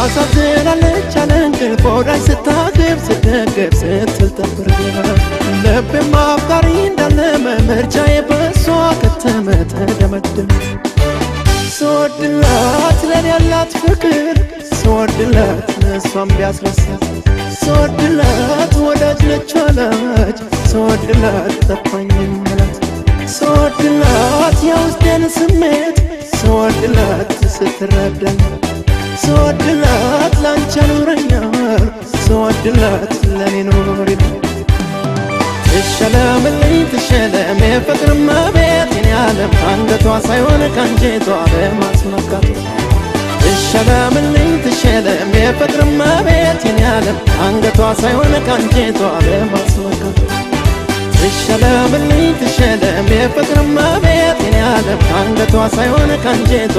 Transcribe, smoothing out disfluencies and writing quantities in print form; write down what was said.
ታሳዝናለች አለንቅልፍ ወዳጅ ስታቅብ ስትደገፍ ስትል ልቤም አፍቃሪ እንዳለመ ምርጫዬ በሷ ከተመ ተደመደመ ስወድላት ለኔ ያላት ፍቅር ስወድላት እሷም ቢያስረሳት ስወድላት ወዳጅ ነች አላች ስወድላት ጠፋኝ መላት ስወድላት የውስጤን ስሜት ስወድላት ስትረዳኝ ስወድላት ላንቺ አኑረኛል ስወድላት ለኔ ኖሪልኝ ትሸለምልኝ ትሸለም የፍቅር እመቤት የኔ ዓለም አንገቷ ሳይሆን ከአንጀቷ በማስመካት ትሸለምልኝ ትሸለም የፍቅር እመቤት የኔ ዓለም አንገቷ ሳይሆን ከአንጀቷ በማስመካት ትሸለምልኝ ትሸለም የፍቅር እመቤት የኔ ዓለም አንገቷ ሳይሆን ከአንጀቷ